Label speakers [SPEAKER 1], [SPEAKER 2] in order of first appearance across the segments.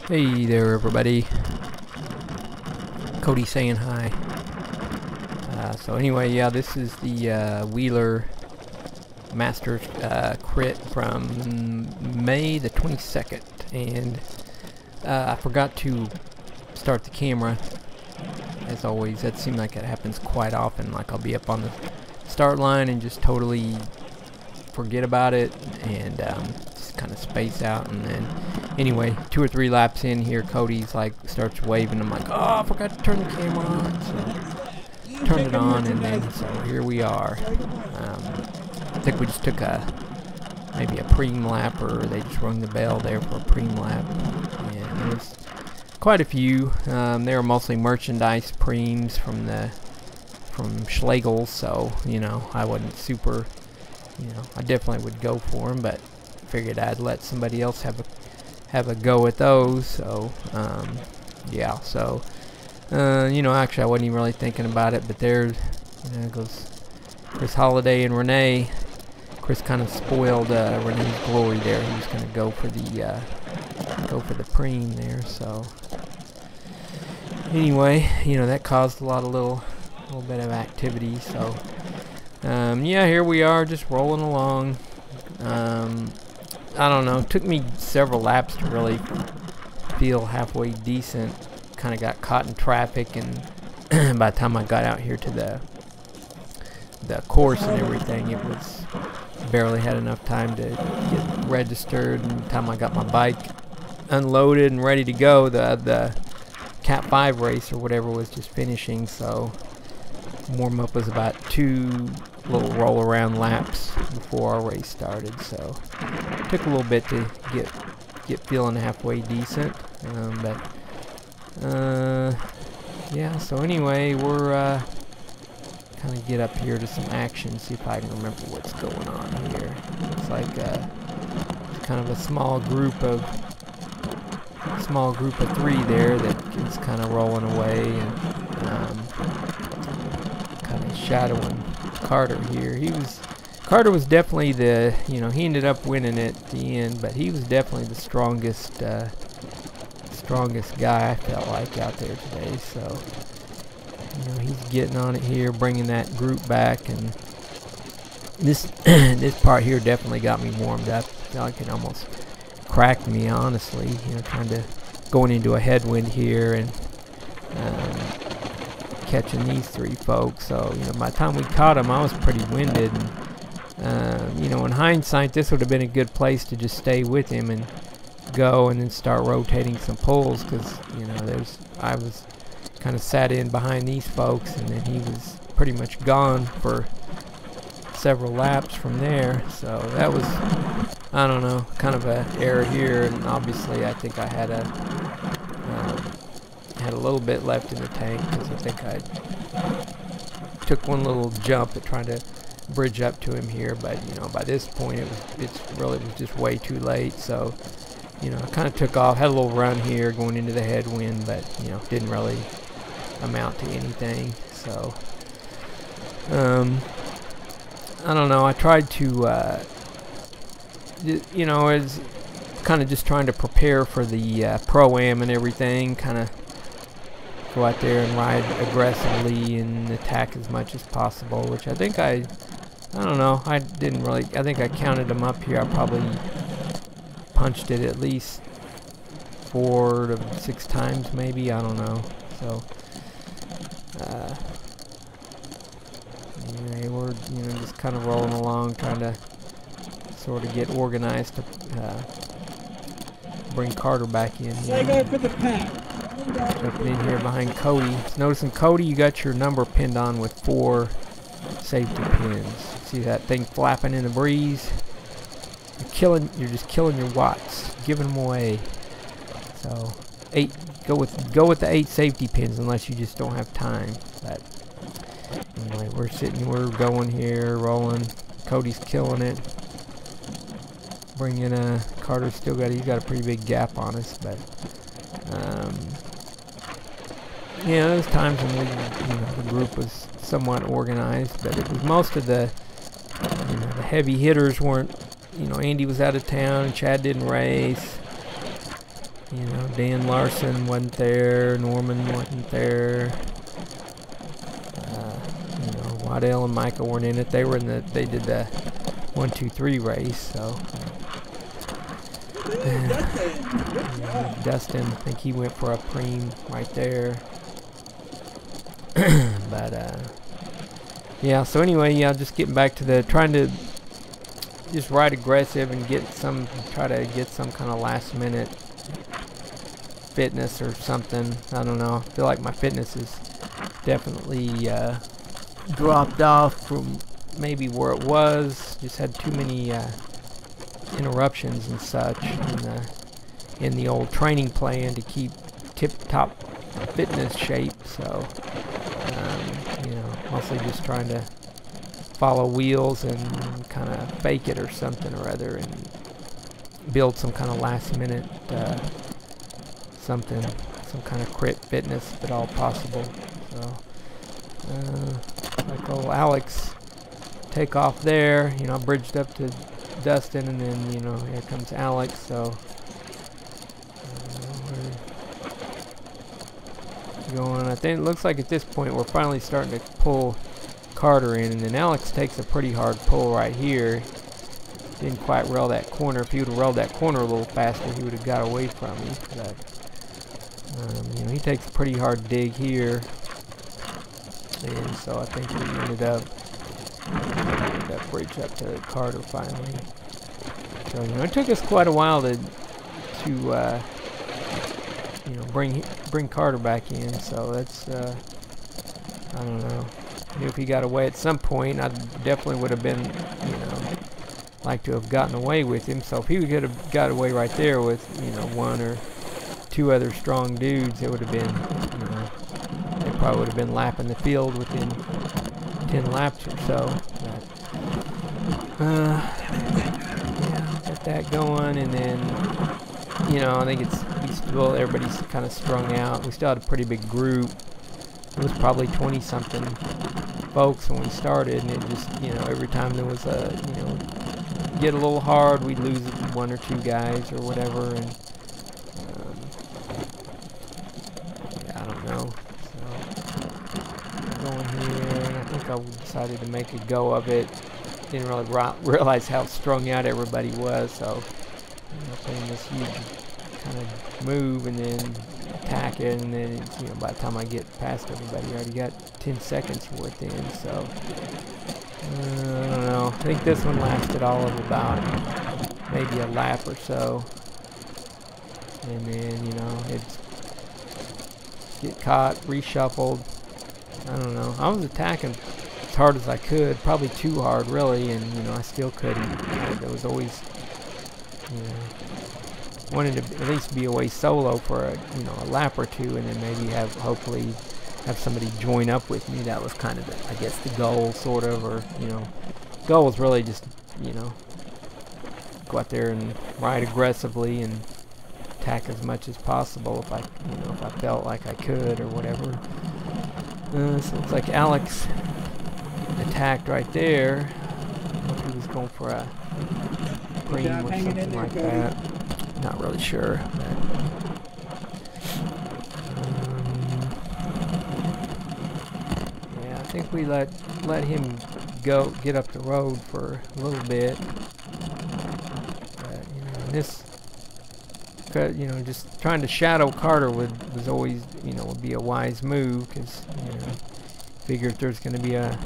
[SPEAKER 1] Hey there, everybody. Cody saying hi. So anyway, yeah, this is the Wheeler Masters crit from May the 22nd, and I forgot to start the camera. As always, that seems like it happens quite often. Like I'll be up on the start line and just totally forget about it, and just kind of space out, and then anyway, 2 or 3 laps in here, Cody's like starts waving. I'm like, oh, I forgot to turn the camera on, so turn it on, and then so here we are. I think we just took maybe a preem lap, or they just rung the bell there for a preem lap, and there was quite a few. They were mostly merchandise preems from Schlegel, so you know I wasn't super. You know, I definitely would go for them, but figured I'd let somebody else have a go at those. So yeah, so you know, actually I wasn't even really thinking about it, but there goes Chris Holiday and Renee. Chris kind of spoiled Renee's glory there. He was going to go for the preem there. So anyway, you know, that caused a little bit of activity. So yeah, here we are, just rolling along. I don't know, it took me several laps to really feel halfway decent. Kind of got caught in traffic, and by the time I got out here to the course and everything, it was barely had enough time to get registered. And by the time I got my bike unloaded and ready to go, the Cat 5 race or whatever was just finishing, so warm up was about 2 little roll around laps before our race started, so it took a little bit to get feeling halfway decent, but yeah, so anyway, we're kind of get up here to some action, see if I can remember what's going on here. It's like kind of a small group of 3 there that is kind of rolling away, and kind of shadowing Carter here. Carter was definitely he ended up winning it at the end, but he was definitely the strongest guy I felt like out there today. So you know, he's getting on it here, bringing that group back, and this this part here definitely got me warmed up. I feel like it almost cracked me, honestly. You know, trying to going into a headwind here and catching these 3 folks. So you know, by the time we caught them, I was pretty winded, and you know, in hindsight, this would have been a good place to just stay with him and go and then start rotating some pulls, because you know, I was kind of sat in behind these folks, and then he was pretty much gone for several laps from there. So that was, I don't know, kind of an error here, and obviously I think I had a little bit left in the tank, because I think I took one little jump at trying to bridge up to him here, but you know, by this point it was just way too late. So you know, I kind of took off, had a little run here going into the headwind, but you know, didn't really amount to anything. So I don't know, I tried to you know, it's kind of just trying to prepare for the Pro-Am and everything, kind of go out there and ride aggressively and attack as much as possible, which I think I don't know, I didn't really, I think I counted them up here, I probably punched it at least 4 to 6 times maybe, I don't know. So anyway, we're just kind of rolling along, trying to sort of get organized to bring Carter back in here. Jumping in here behind Cody. Noticing Cody, you got your number pinned on with 4 safety pins. See that thing flapping in the breeze? You're just killing your watts, giving them away. So 8, go with the 8 safety pins, unless you just don't have time. But anyway, we're going here, rolling. Cody's killing it. Bringing Carter's he's got a pretty big gap on us, but yeah, there's times when the group was somewhat organized, but it was most of the the heavy hitters weren't. You know, Andy was out of town, Chad didn't race, You know, Dan Larson wasn't there, Norman wasn't there. You know, Waddell and Micah weren't in it. They were in the. They did the 1, 2, 3 race. So Dustin, I think he went for a preem right there. But yeah. So anyway, yeah, just getting back to the trying to just ride aggressive and try to get some kind of last minute fitness or something. I don't know. I feel like my fitness is definitely dropped off from maybe where it was. Just had too many interruptions and such in the old training plan to keep tip-top fitness shape. So you know, mostly just trying to follow wheels and kind of fake it or something or other and build some kind of last minute some kind of crit fitness if at all possible. So like old Alex take off there, you know, bridged up to Dustin, and then, you know, here comes Alex. So we're going, I think it looks like at this point we're finally starting to pull Carter in, and then Alex takes a pretty hard pull right here. Didn't quite rail that corner. If he would have railed that corner a little faster, he would have got away from me. But you know, he takes a pretty hard dig here, and so I think we ended up bridge up to Carter finally. So, you know, it took us quite a while to you know, bring Carter back in. So that's I don't know. I knew if he got away at some point, I definitely would have been, you know, like to have gotten away with him. So if he could have got away right there with, you know, 1 or 2 other strong dudes, it would have been, you know, they probably would have been lapping the field within 10 laps or so. But yeah, got that going, and then, you know, I think everybody's kind of strung out. We still had a pretty big group. It was probably 20-something folks when we started, and it just, you know, every time there was a, you know, get a little hard, we'd lose 1 or 2 guys or whatever, and yeah, I don't know. So going here, and I think I decided to make a go of it. Didn't really realize how strung out everybody was, so, you know, playing this huge kind of move and then attack it, and then, you know, by the time I get past everybody, I already got 10 seconds worth in. So I don't know. I think this one lasted all of about maybe a lap or so, and then, you know, it's get caught, reshuffled. I don't know. I was attacking as hard as I could, probably too hard really, and, you know, I still couldn't. There was always, you know, wanted to at least be away solo for a, you know, a lap or 2, and then maybe hopefully have somebody join up with me. That was kind of I guess the goal, sort of, or, you know, goal was really just, you know, go out there and ride aggressively and attack as much as possible if I, you know, if I felt like I could or whatever. So it's like Alex attacked right there. I don't know if he was going for a preem or something like that. Not really sure. Yeah, I think we let him get up the road for a little bit. But, you know, this, you know, just trying to shadow Carter was always, you know, would be a wise move, because, you know, figure if there's going to be a,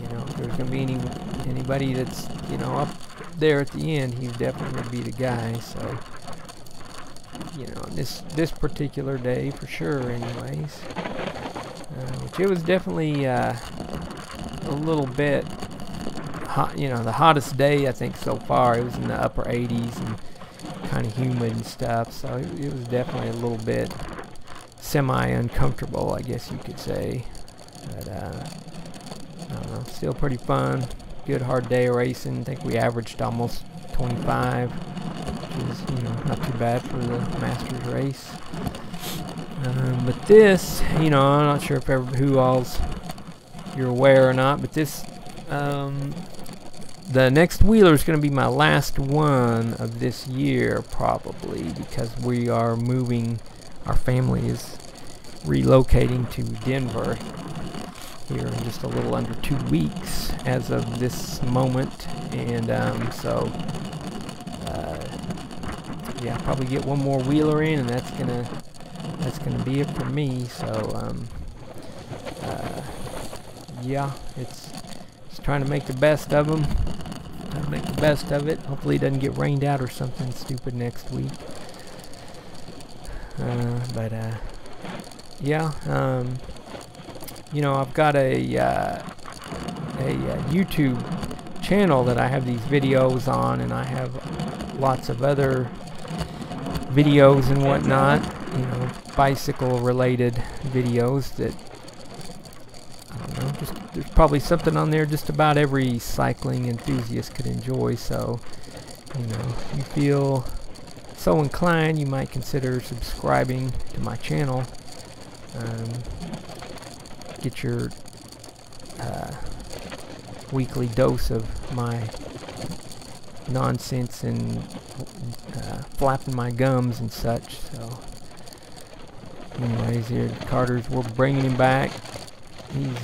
[SPEAKER 1] you know, if there's going to be anybody that's, you know, up there at the end, he definitely would be the guy. So, you know, this particular day for sure, anyways. Which it was definitely a little bit hot, you know, the hottest day I think so far. It was in the upper 80s and kind of humid and stuff, so it was definitely a little bit semi-uncomfortable, I guess you could say. But I don't know, still pretty fun. Good hard day of racing. I think we averaged almost 25, which is, you know, not too bad for the Masters race. But this, you know, I'm not sure if you're aware or not, but this the next wheeler is going to be my last one of this year, probably, because we are moving. Our family is relocating to Denver here in just a little under 2 weeks as of this moment, and so yeah, probably get one more wheeler in, and that's gonna be it for me. So yeah, it's just trying to make the best of them. Trying to make the best of it. Hopefully it doesn't get rained out or something stupid next week. But yeah, you know, I've got a YouTube channel that I have these videos on, and I have lots of other videos and whatnot, you know, bicycle related videos that, I don't know, just there's probably something on there just about every cycling enthusiast could enjoy. So, you know, if you feel so inclined, you might consider subscribing to my channel. Get your weekly dose of my nonsense and flapping my gums and such. So anyways, here Carter's, we're bringing him back. He's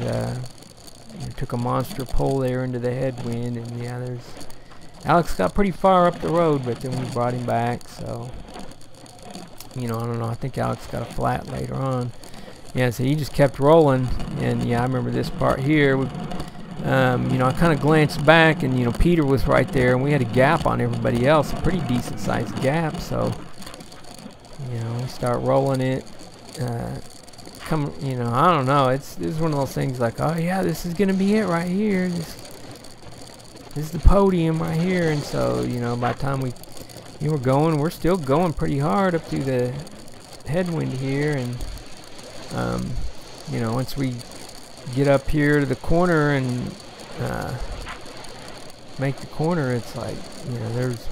[SPEAKER 1] took a monster pull there into the headwind, and yeah, there's Alex got pretty far up the road, but then we brought him back. So, you know, I don't know, I think Alex got a flat later on. Yeah, so he just kept rolling, and yeah, I remember this part here. You know, I kind of glanced back, and you know, Peter was right there, and we had a gap on everybody else, a pretty decent sized gap. So, you know, we start rolling it. You know, I don't know. This is one of those things like, oh yeah, this is gonna be it right here. This is the podium right here. And so, you know, by the time we're going, we're still going pretty hard up through the headwind here, and you know, once we get up here to the corner and make the corner, it's like, you know, there's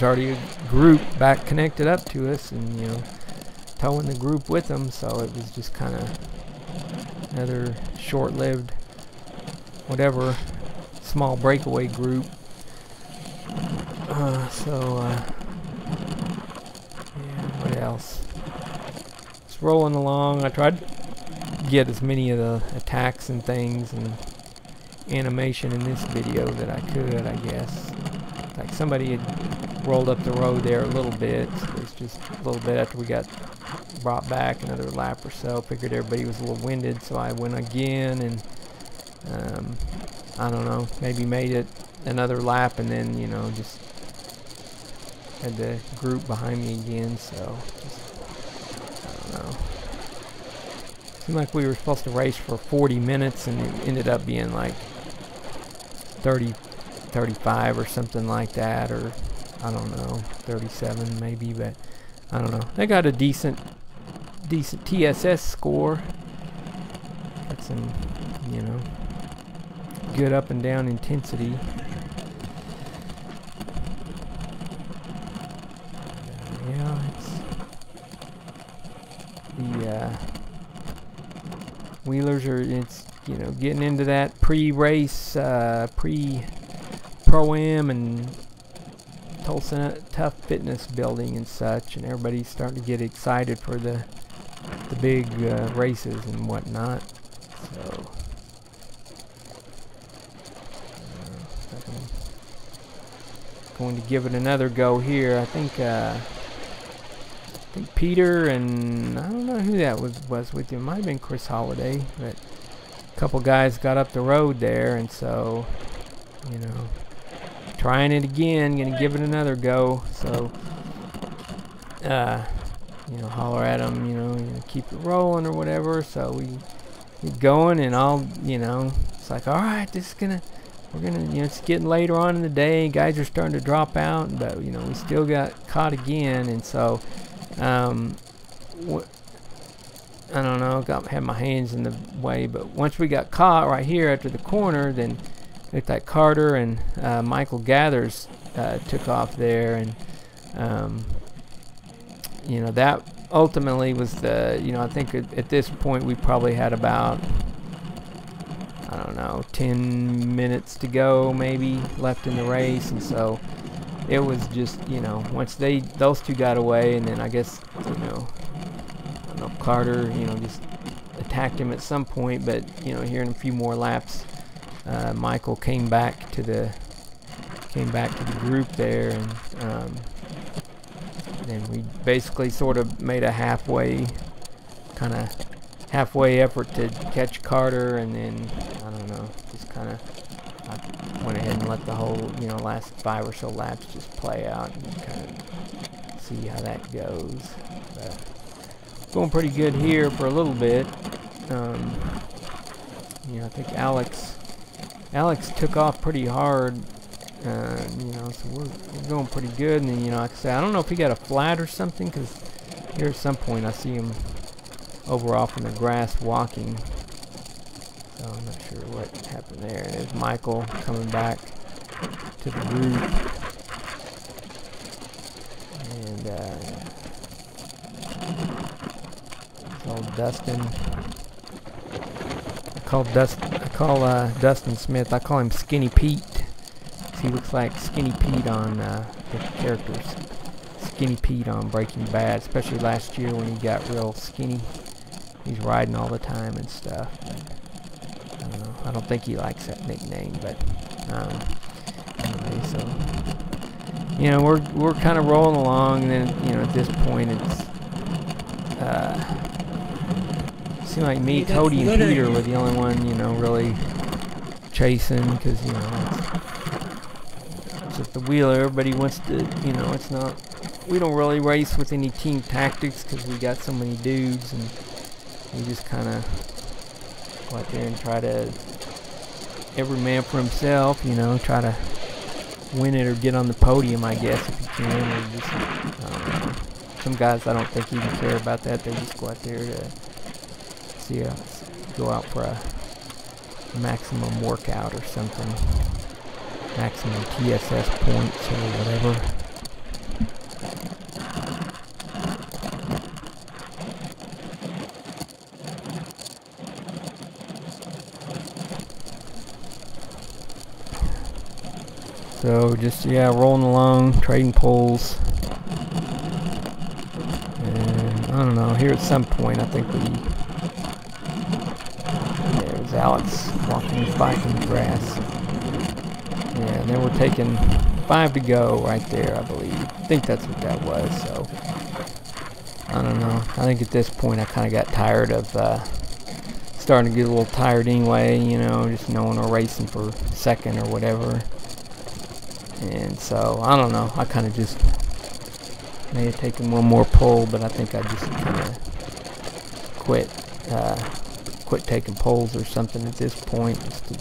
[SPEAKER 1] already a group back connected up to us, and you know, towing the group with them. So it was just kind of another short-lived, whatever, small breakaway group. Yeah, what else? It's rolling along. I tried to get as many of the attacks and things and animation in this video that I could, I guess. Like somebody had rolled up the road there a little bit. So it's just a little bit after we got brought back, another lap or so. Figured everybody was a little winded, so I went again, and I don't know, maybe made it another lap, and then, you know, just had the group behind me again. So just, I don't know. Seemed like we were supposed to race for 40 minutes, and it ended up being like 30, 35 or something like that, or I don't know, 37 maybe, but I don't know. They got a decent TSS score. Got some, you know, good up and down intensity. Yeah, it's the wheelers are, it's, you know, getting into that pre-race, pre-pro-am and Tulsa Tough Fitness building and such, and everybody's starting to get excited for the big races and whatnot. So I'm going to give it another go here. I think Peter, and I don't know who that was with you. It might have been Chris Holiday, but a couple guys got up the road there, and so, you know, trying it again, gonna give it another go. So you know, holler at them, you know, keep it rolling or whatever. So we keep going, and I'll, you know, it's like, all right, we're gonna, you know, it's getting later on in the day, guys are starting to drop out, but you know, we still got caught again. And so I don't know, had my hands in the way, but once we got caught right here after the corner, then looked like Carter and Michael Gathers took off there, and you know, that ultimately was the, you know, I think at this point we probably had about I don't know, 10 minutes to go maybe left in the race, and so it was just, you know, once those two got away, and then I guess, you know, I don't know, Carter, you know, just attacked him at some point, but, you know, here in a few more laps, Michael came back to the group there, and then we basically sort of made a halfway effort to catch Carter, and then I don't know, just kind of went ahead and let the whole, you know, last 5 or so laps just play out and kind of see how that goes. But going pretty good here for a little bit. You know, I think Alex took off pretty hard. You know, so we're going pretty good. And then, you know, like I say, I don't know if he got a flat or something, because here at some point I see him over off in the grass walking. So I'm not sure what happened there. And there's Michael coming back to the group. And it's old Dustin. I call Dustin Smith, I call him Skinny Pete. He looks like Skinny Pete on the characters. Skinny Pete on Breaking Bad, especially last year when he got real skinny. He's riding all the time and stuff. But I don't know. I don't think he likes that nickname, but anyway, so you know, we're kind of rolling along, and then, you know, at this point it's seemed like me, Cody, and Peter were the only one, you know, really chasing, because, you know, it's at the Wheeler, everybody wants to, you know, it's not, we don't really race with any team tactics because we got so many dudes, and we just kind of go out there and try to, every man for himself, you know, try to win it or get on the podium, I guess, if you can. Or just, I don't know. Some guys I don't think even care about that. They just go out there to go out for a maximum workout or something, maximum TSS points or whatever. So just, yeah, rolling along, trading poles. And I don't know, here at some point I think there's Alex walking his bike in the grass. Yeah, and then we're taking 5 to go right there, I believe. I think that's what that was, so I don't know. I think at this point I kind of got tired of starting to get a little tired anyway, you know, just knowing we're racing for second or whatever. And so, I don't know, I kind of just may have taken one more pull, but I think I just kind of quit taking pulls or something at this point, just to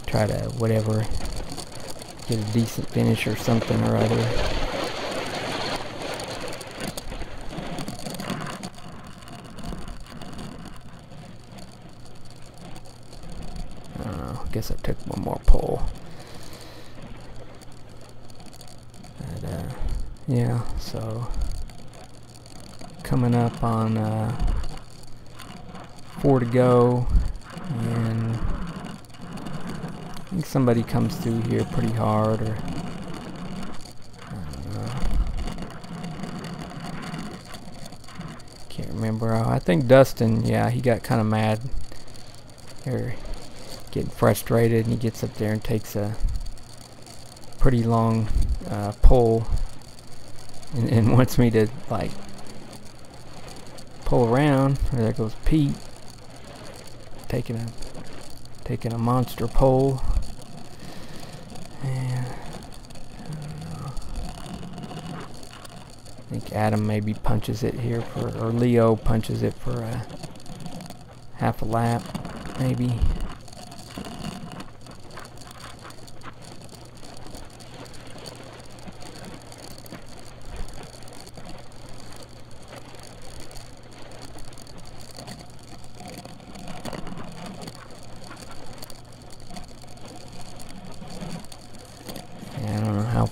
[SPEAKER 1] try to, whatever, get a decent finish or something or other. I don't know, I guess I took one more pull. Yeah, so coming up on 4 to go, and I think somebody comes through here pretty hard, or I don't know, can't remember. I think Dustin, yeah, he got kind of mad or getting frustrated, and he gets up there and takes a pretty long pull. And wants me to, like, pull around. There goes Pete, taking a monster pull. And I don't know. I think Adam maybe punches it here or Leo punches it for a half a lap, maybe.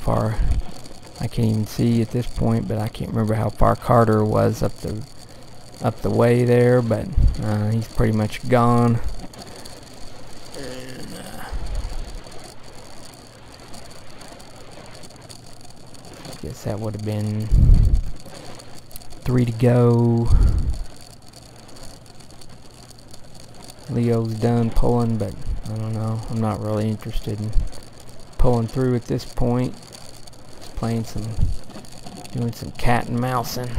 [SPEAKER 1] Far I can't even see at this point, but I can't remember how far Carter was up the way there, but he's pretty much gone. guess that would have been 3 to go. Leo's done pulling, but I don't know. I'm not really interested in pulling through at this point. Just playing some, doing some cat and mousing.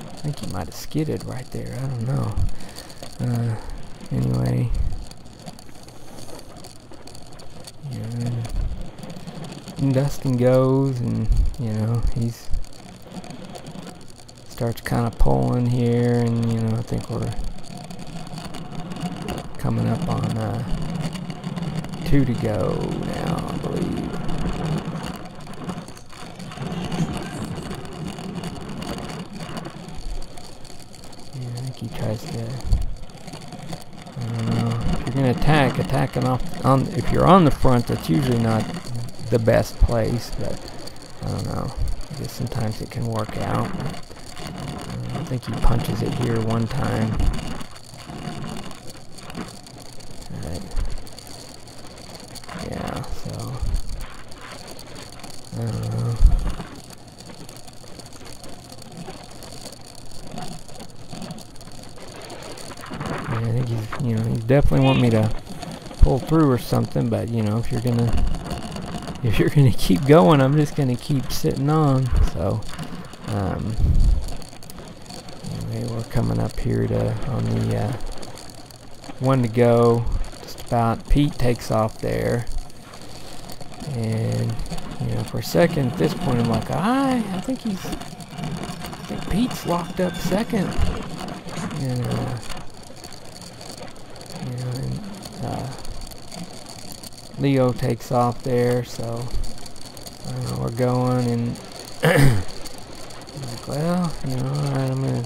[SPEAKER 1] I think he might have skidded right there. I don't know. Anyway. Yeah. And Dustin goes, and you know, he's starts kind of pulling here, and you know, I think we're coming up on 2 to go now, I believe. Yeah, I think he tries to, I don't know, if you're gonna attacking off on, if you're on the front, that's usually not the best place, but I don't know. I guess sometimes it can work out. I think he punches it here one time. Alright. Yeah, so I don't know. Yeah, I think he's, you know, he's definitely want me to pull through or something, but you know, if you're gonna keep going, I'm just gonna keep sitting on. So anyway, we're coming up here to on the 1 to go, just about. Pete takes off there, and you know, for a second at this point I'm like, I think Pete's locked up second, and you know, and Leo takes off there, so I don't know, we're going, and I'm like, well, you know, alright, I'm gonna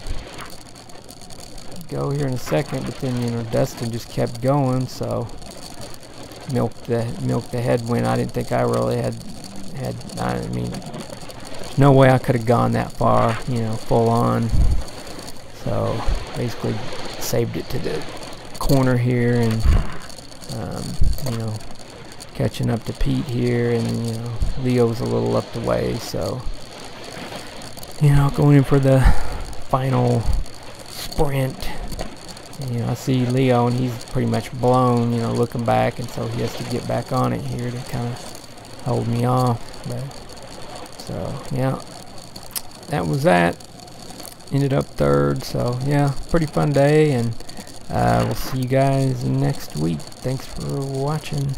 [SPEAKER 1] go here in a second, but then, you know, Dustin just kept going, so milked the headwind. I didn't think I really had, I mean, there's no way I could have gone that far, you know, full on, so basically saved it to the corner here, and you know, catching up to Pete here, and you know, Leo's a little up the way, so you know, going in for the final sprint. You know, I see Leo, and he's pretty much blown, you know, looking back, and so he has to get back on it here to kind of hold me off. But so yeah, that was that. Ended up 3rd, so yeah, pretty fun day, and we'll see you guys next week. Thanks for watching.